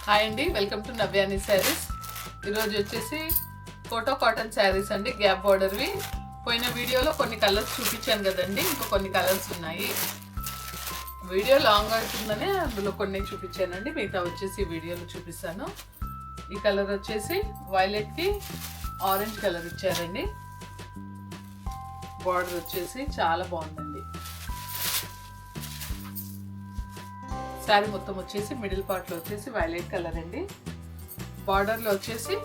Hi అండి, welcome to నవ్యాని saris. ఈరోజు వచ్చేసి కోటా కాటన్ శారీస్ అండి, గ్యాప్ బార్డర్వి. పోయిన వీడియోలో కొన్ని కలర్స్ చూపించాను కదండి, ఇంకా కొన్ని కలర్స్ ఉన్నాయి. వీడియో లాంగ్ అవుతుందని అందులో కొన్ని చూపించానండి, మిగతా వచ్చేసి ఈ వీడియోలో చూపిస్తాను. ఈ కలర్ వచ్చేసి వైలెట్కి ఆరెంజ్ కలర్ ఇచ్చారండి. బార్డర్ వచ్చేసి చాలా బాగుందండి. శారీ మొత్తం వచ్చేసి మిడిల్ పార్ట్లో వచ్చేసి వైలెట్ కలర్ అండి. బార్డర్లో వచ్చేసి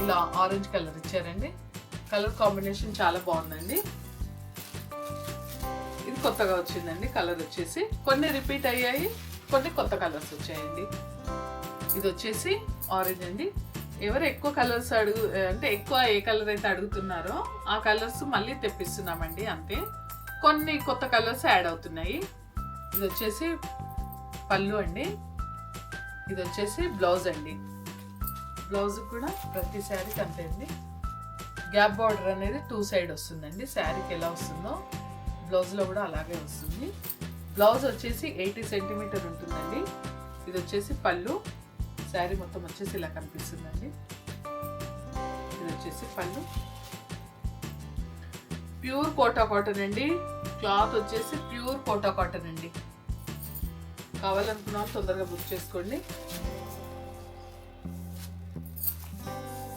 ఇలా ఆరెంజ్ కలర్ ఇచ్చారండి. కలర్ కాంబినేషన్ చాలా బాగుందండి. ఇది కొత్తగా వచ్చిందండి. కలర్ వచ్చేసి కొన్ని రిపీట్ అయ్యాయి, కొన్ని కొత్త కలర్స్ వచ్చాయండి. ఇది వచ్చేసి ఆరెంజ్ అండి. ఎవరు ఎక్కువ కలర్స్ అంటే ఎక్కువ ఏ కలర్ అయితే అడుగుతున్నారో ఆ కలర్స్ మళ్ళీ తెప్పిస్తున్నామండి, అంతే. కొన్ని కొత్త కలర్స్ యాడ్ అవుతున్నాయి. ఇది వచ్చేసి పళ్ళు అండి. ఇది వచ్చేసి బ్లౌజ్ అండి. బ్లౌజ్ కూడా ప్రతి శారీకి అంతే అండి. గ్యాప్ బార్డర్ అనేది 2 సైడ్ వస్తుందండి. శారీకి ఎలా వస్తుందో బ్లౌజ్లో కూడా అలాగే వస్తుంది. బ్లౌజ్ వచ్చేసి 80 సెంటీమీటర్ ఉంటుందండి. ఇది వచ్చేసి పళ్ళు. శారీ మొత్తం వచ్చేసి ఇలా కనిపిస్తుందండి. ఇది వచ్చేసి పళ్ళు. ప్యూర్ కోటా కాటన్ అండి. క్లాత్ వచ్చేసి ప్యూర్ కోటా కాటన్ అండి. కావాలనుకున్న తొందరగా బుక్ చేసుకోండి.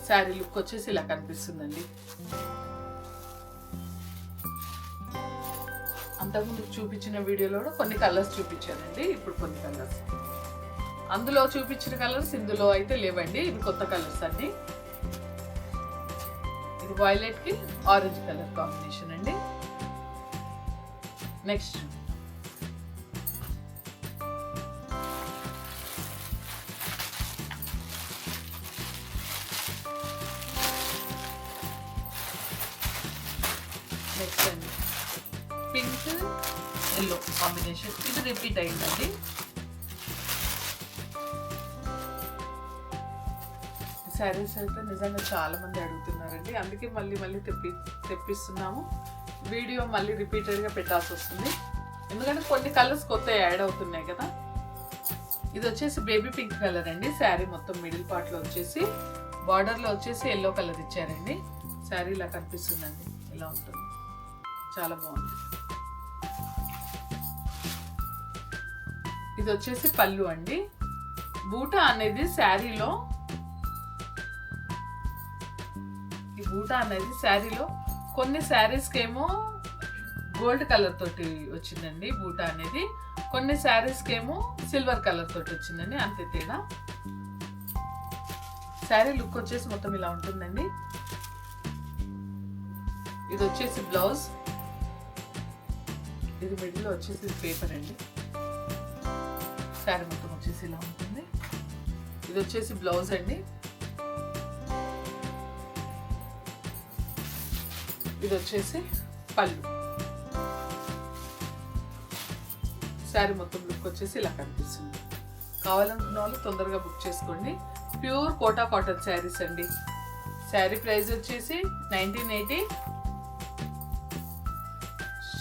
శారీ లుక్ వచ్చేసి ఇలా కనిపిస్తుందండి. అంతకుముందు చూపించిన వీడియోలో కూడా కొన్ని కలర్స్ చూపించానండి. ఇప్పుడు కొన్ని కలర్స్, అందులో చూపించిన కలర్స్ ఇందులో అయితే లేవండి. ఇవి కొత్త కలర్స్ అండి. ఇది వైలెట్ కి ఆరెంజ్ కలర్ కాంబినేషన్ అండి. నెక్స్ట్ అండి పింక్ ఎల్లో కాంబినేషన్. ఇది రిపీట్ అయిందండి. శారీస్ అయితే నిజంగా చాలా మంది అడుగుతున్నారండి, అందుకే మళ్ళీ తెప్పిస్తున్నాము. వీడియో మళ్ళీ రిపీటెడ్గా పెట్టాల్సి వస్తుంది, ఎందుకంటే కొన్ని కలర్స్ కొత్త యాడ్ అవుతున్నాయి కదా. ఇది వచ్చేసి బేబీ పింక్ కలర్ అండి. శారీ మొత్తం మిడిల్ పార్ట్లో వచ్చేసి బార్డర్లో వచ్చేసి ఎల్లో కలర్ ఇచ్చారండి. శారీ ఇలా కనిపిస్తుందండి, ఇలా ఉంటుంది, చాలా బాగుంది. ఇది వచ్చేసి పళ్ళు అండి. బూటా అనేది శారీలో, ఈ బూటా అనేది శారీలో కొన్ని శారీస్కి ఏమో గోల్డ్ కలర్ తోటి వచ్చిందండి బూటా అనేది, కొన్ని శారీస్కి ఏమో సిల్వర్ కలర్ తోటి వచ్చిందండి, అంతే తేడా. శారీ లుక్ వచ్చేసి మొత్తం ఇలా ఉంటుందండి. ఇది వచ్చేసి బ్లౌజ్. ఇది మిడిల్లో వచ్చేసి పేపర్ అండి. శారీ మొత్తం వచ్చేసి ఇలా ఉంటుంది. ఇది వచ్చేసి బ్లౌజ్ అండి. ఇది వచ్చేసి పళ్ళు. శారీ మొత్తం లుక్ వచ్చేసి ఇలా కనిపిస్తుంది. కావాలనుకున్న వాళ్ళు తొందరగా బుక్ చేసుకోండి. ప్యూర్ కోటా కాటన్ శారీస్ అండి. శారీ ప్రైస్ వచ్చేసి 1980.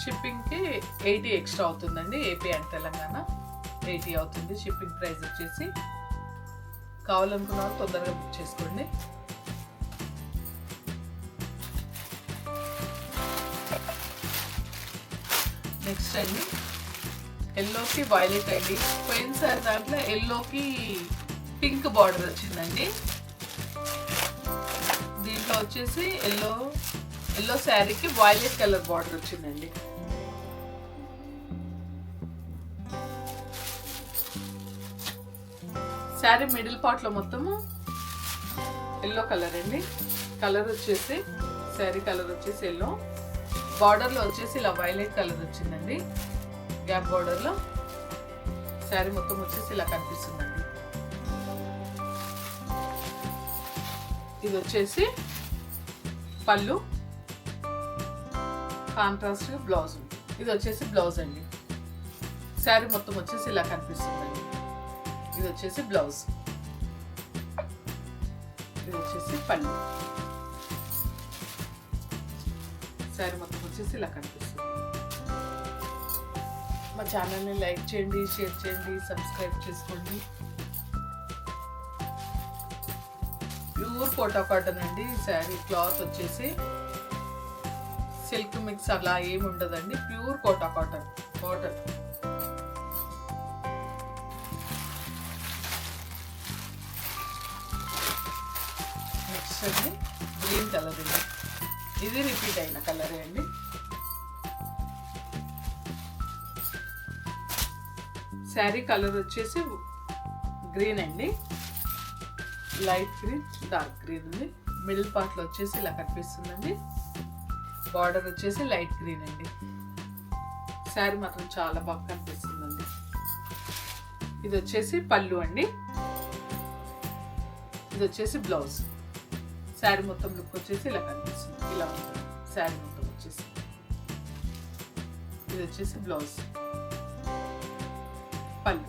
షిప్పింగ్కి 80 ఎక్స్ట్రా అవుతుందండి. ఏపీ అండ్ తెలంగాణ 80 అవుతుంది షిప్పింగ్ ప్రైస్ వచ్చేసి. కావాలనుకున్న వాళ్ళు తొందరగా బుక్ చేసుకోండి. నెక్స్ట్ అండి ఎల్లోకి వైలెట్ అండి. పోయినసారి దాంట్లో ఎల్లోకి పింక్ బార్డర్ వచ్చిందండి. దీంట్లో వచ్చేసి ఎల్లో శారీకి వైలెట్ కలర్ బార్డర్ వచ్చిందండి. శారీ మిడిల్ పార్ట్లో మొత్తము ఎల్లో కలర్ అండి. కలర్ వచ్చేసి శారీ కలర్ వచ్చేసి ఎల్లో, బార్డర్లో వచ్చేసి ఇలా వైలెట్ కలర్ వచ్చిందండి. గ్యాప్ బార్డర్లో శారీ మొత్తం వచ్చేసి ఇలా కనిపిస్తుందండి. ఇది వచ్చేసి పళ్ళు, కాంట్రాస్ట్ బ్లౌజ్. ఇది వచ్చేసి బ్లౌజ్ అండి. శారీ మొత్తం వచ్చేసి ఇలా కనిపిస్తుందండి. ఇది వచ్చేసి బ్లౌజ్. ఇది వచ్చేసి పళ్ళు. శారీ మొత్తం వచ్చేసి ఇలా కనిపిస్తుంది. మా ఛానల్ని లైక్ చేయండి, షేర్ చేయండి, సబ్స్క్రైబ్ చేసుకోండి. ప్యూర్ కోటా కాటన్ అండి. ఈ శారీ క్లాత్ వచ్చేసి సిల్క్ మిక్స్ అలా ఏమి ఉండదండి, ప్యూర్ కోటా కాటన్. నెక్స్ట్ అండి గ్రీన్ కలర్ అండి. ఇది రిపీట్ అయిన కలరే అండి. శారీ కలర్ వచ్చేసి గ్రీన్ అండి, లైట్ గ్రీన్, డార్క్ గ్రీన్ ఉంది. మిడిల్ పార్ట్లో వచ్చేసి ఇలా కనిపిస్తుందండి. బార్డర్ వచ్చేసి లైట్ గ్రీన్ అండి. శారీ మాత్రం చాలా బాగా కనిపిస్తుందండి. ఇది వచ్చేసి పళ్ళు అండి. ఇది వచ్చేసి బ్లౌజ్. శారీ మొత్తం లుక్ వచ్చేసి ఇలా కనిపిస్తుంది, ఇలా ఉంటుంది శారీ మొత్తం వచ్చేసి. ఇది వచ్చేసి బ్లౌజ్, పళ్ళు.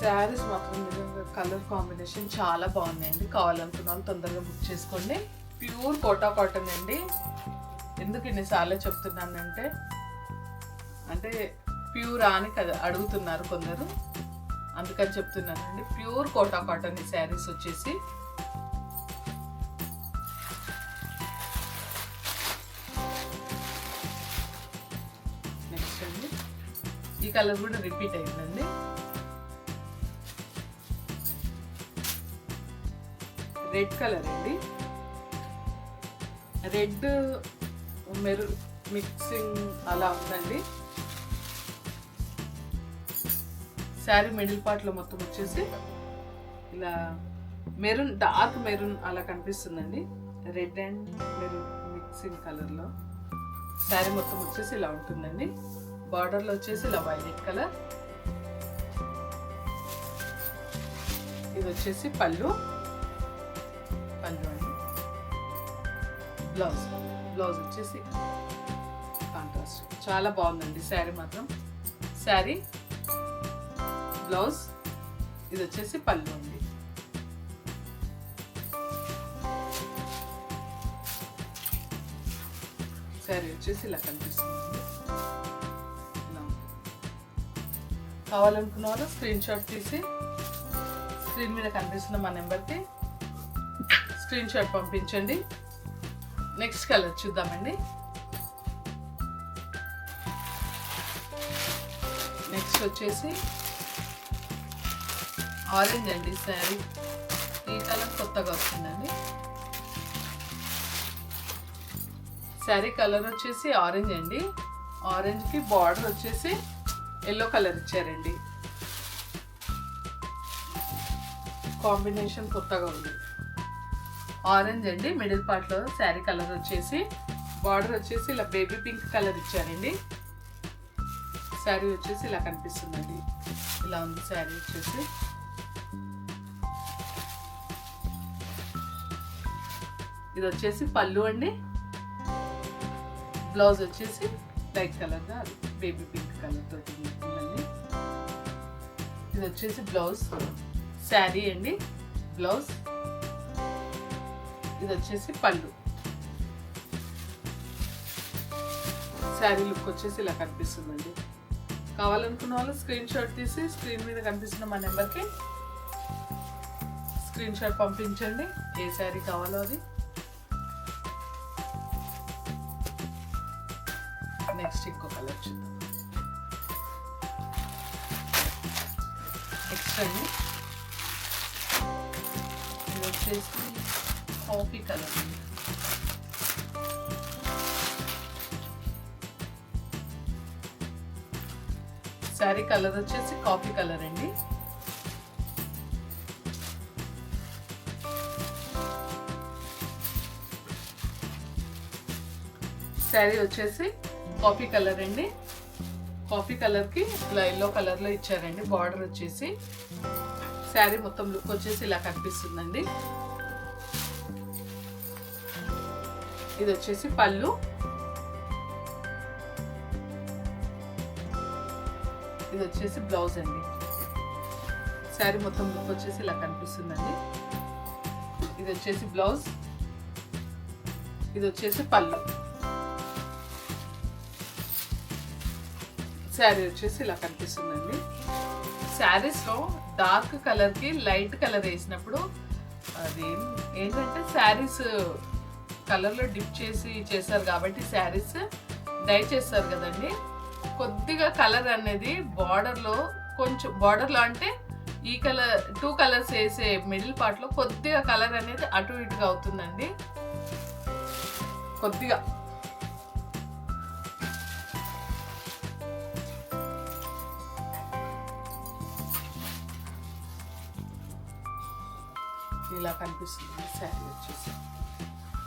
శారీస్ మాత్రం నిజంగా కలర్ కాంబినేషన్ చాలా బాగున్నాయండి. కావాలనుకున్న వాళ్ళు తొందరగా బుక్ చేసుకోండి. ప్యూర్ కోటా కాటన్ అండి. ఎందుకు ఇన్నిసార్లు చెప్తున్నానంటే అంటే ప్యూర్ అని కదా అడుగుతున్నారు కొందరు, అందుకని చెప్తున్నానండి. ప్యూర్ కోటా కాటన్ ఈ శారీస్ వచ్చేసి. నెక్స్ట్ అండి ఈ కలర్ కూడా రిపీట్ అయిందండి. రెడ్ కలర్ అండి. రెడ్ మెరూన్ మిక్సింగ్ అలా ఉందండి. శారీ మిడిల్ పార్ట్లో మొత్తం వచ్చేసి ఇలా మెరూన్, డార్క్ మెరూన్ అలా కనిపిస్తుందండి. రెడ్ అండ్ మెరూన్ మిక్సింగ్ కలర్లో శారీ మొత్తం వచ్చేసి ఇలా ఉంటుందండి. బార్డర్లో వచ్చేసి ఇలా వైలెట్ కలర్. ఇది వచ్చేసి పళ్ళు అండి. బ్లౌజ్ వచ్చేసి కాంట్రాస్ట్. చాలా బాగుందండి శారీ మాత్రం. శారీ, బ్లౌజ్, ఇది వచ్చేసి పళ్ళు అండి. శారీ వచ్చేసి ఇలా కనిపిస్తుంది. కావాలనుకున్న వాళ్ళు స్క్రీన్ షాట్ తీసి స్క్రీన్ మీద కనిపిస్తున్న మా నెంబర్కి స్క్రీన్ షాట్ పంపించండి. నెక్స్ట్ కలర్ చూద్దామండి. నెక్స్ట్ వచ్చేసి ఆరెంజ్ అండి శారీ. ఈ కలర్ కొత్తగా వస్తుందండి. శారీ కలర్ వచ్చేసి ఆరెంజ్ అండి. ఆరెంజ్కి బార్డర్ వచ్చేసి ఎల్లో కలర్ ఇచ్చారండి. కాంబినేషన్ కొత్తగా ఉంది. ఆరెంజ్ అండి. మిడిల్ పార్ట్లో శారీ కలర్ వచ్చేసి బార్డర్ వచ్చేసి ఇలా బేబీ పింక్ కలర్ ఇచ్చారండి. శారీ వచ్చేసి ఇలా కనిపిస్తుందండి. ఇలా ఉంది శారీ వచ్చేసి. ఇది వచ్చేసి పళ్ళు అండి. బ్లౌజ్ వచ్చేసి లైట్ కలర్గా బేబీ పింక్ కలర్ తోటి ఉంటుందండి. ఇది వచ్చేసి బ్లౌజ్. శారీ అండి, బ్లౌజ్. ఇది వచ్చేసి పళ్ళు. శారీ లుక్ వచ్చేసి ఇలా కనిపిస్తుందండి. కావాలనుకున్న వాళ్ళు స్క్రీన్ షాట్ తీసి స్క్రీన్ మీద కనిపిస్తున్న మా నెంబర్కి స్క్రీన్ షాట్ పంపించండి. ఏ శారీ కావాలో అది. నెక్స్ట్ ఇంకో కలర్ చూద్దాం. నెక్స్ట్ అండి ఇది వచ్చేసి కాఫీ కలర్ అండి. శారీ కలర్ వచ్చేసి కాఫీ కలర్ అండి. శారీ వచ్చేసి కాఫీ కలర్ అండి. కాఫీ కలర్కి ఇలా ఎల్లో కలర్లో ఇచ్చారండి. బార్డర్ వచ్చేసి శారీ మొత్తం లుక్ వచ్చేసి ఇలా కనిపిస్తుందండి. ఇది వచ్చేసి పళ్ళు. ఇది వచ్చేసి బ్లౌజ్ అండి. శారీ మొత్తం లుక్ వచ్చేసి ఇలా కనిపిస్తుందండి. ఇది వచ్చేసి బ్లౌజ్. ఇది వచ్చేసి పళ్ళు. శారీ వచ్చేసి ఇలా కనిపిస్తుందండి. శారీస్లో డార్క్ కలర్కి లైట్ కలర్ వేసినప్పుడు అది ఏంటంటే శారీస్ కలర్లో డిప్ చేసి చేస్తారు కాబట్టి శారీస్ డై చేస్తారు కదండి. కొద్దిగా కలర్ అనేది బార్డర్లో కొంచెం బార్డర్లో అంటే ఈ కలర్ 2 కలర్స్ వేసే మిడిల్ పార్ట్లో కొద్దిగా కలర్ అనేది అటు ఇటుగా అవుతుందండి. కొద్దిగా ఇలా కనిపిస్తుంది శారీ వచ్చేసి.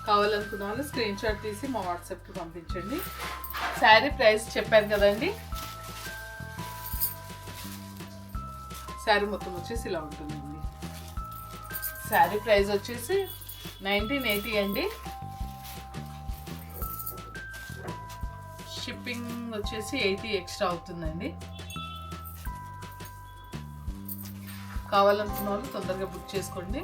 కావాలనుకున్న వాళ్ళు స్క్రీన్ షాట్ తీసి మా వాట్సాప్కి పంపించండి. శారీ ప్రైస్ చెప్పాను కదండి. శారీ మొత్తం వచ్చేసి ఇలా ఉంటుందండి. శారీ ప్రైస్ వచ్చేసి 1980 అండి. షిప్పింగ్ వచ్చేసి 80 ఎక్స్ట్రా అవుతుందండి. కావాలనుకున్న వాళ్ళు తొందరగా బుక్ చేసుకోండి.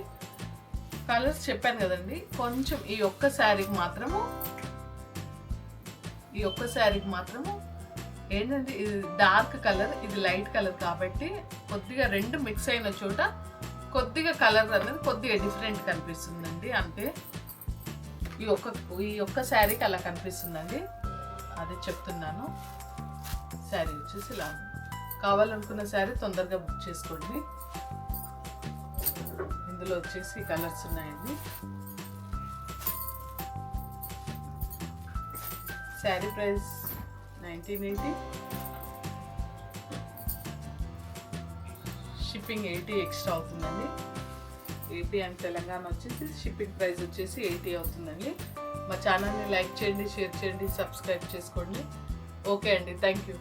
కలర్స్ చెప్పాను కదండి. కొంచెం ఈ ఒక్క శారీకి మాత్రము ఏంటంటే ఇది డార్క్ కలర్, ఇది లైట్ కలర్ కాబట్టి కొద్దిగా రెండు మిక్స్ అయిన చోట కొద్దిగా కలర్ అనేది కొద్దిగా డిఫరెంట్ కనిపిస్తుందండి. అంటే ఈ ఒక్క శారీకి అలా కనిపిస్తుందండి. అదే చెప్తున్నాను. శారీ వచ్చేసి ఇలా. కావాలనుకున్న శారీ తొందరగా బుక్ చేసుకోండి. ఇందులో వచ్చేసి కలర్స్ ఉన్నాయండి. శారీ ప్రైస్ 1980, షిప్పింగ్ 80 ఎక్స్ట్రా అవుతుందండి. 80 అండ్ తెలంగాణ వచ్చేసి షిప్పింగ్ ప్రైస్ వచ్చేసి 80 అవుతుందండి. మా ఛానల్ని లైక్ చేయండి, షేర్ చేయండి, సబ్స్క్రైబ్ చేసుకోండి. ఓకే అండి, థ్యాంక్ యూ.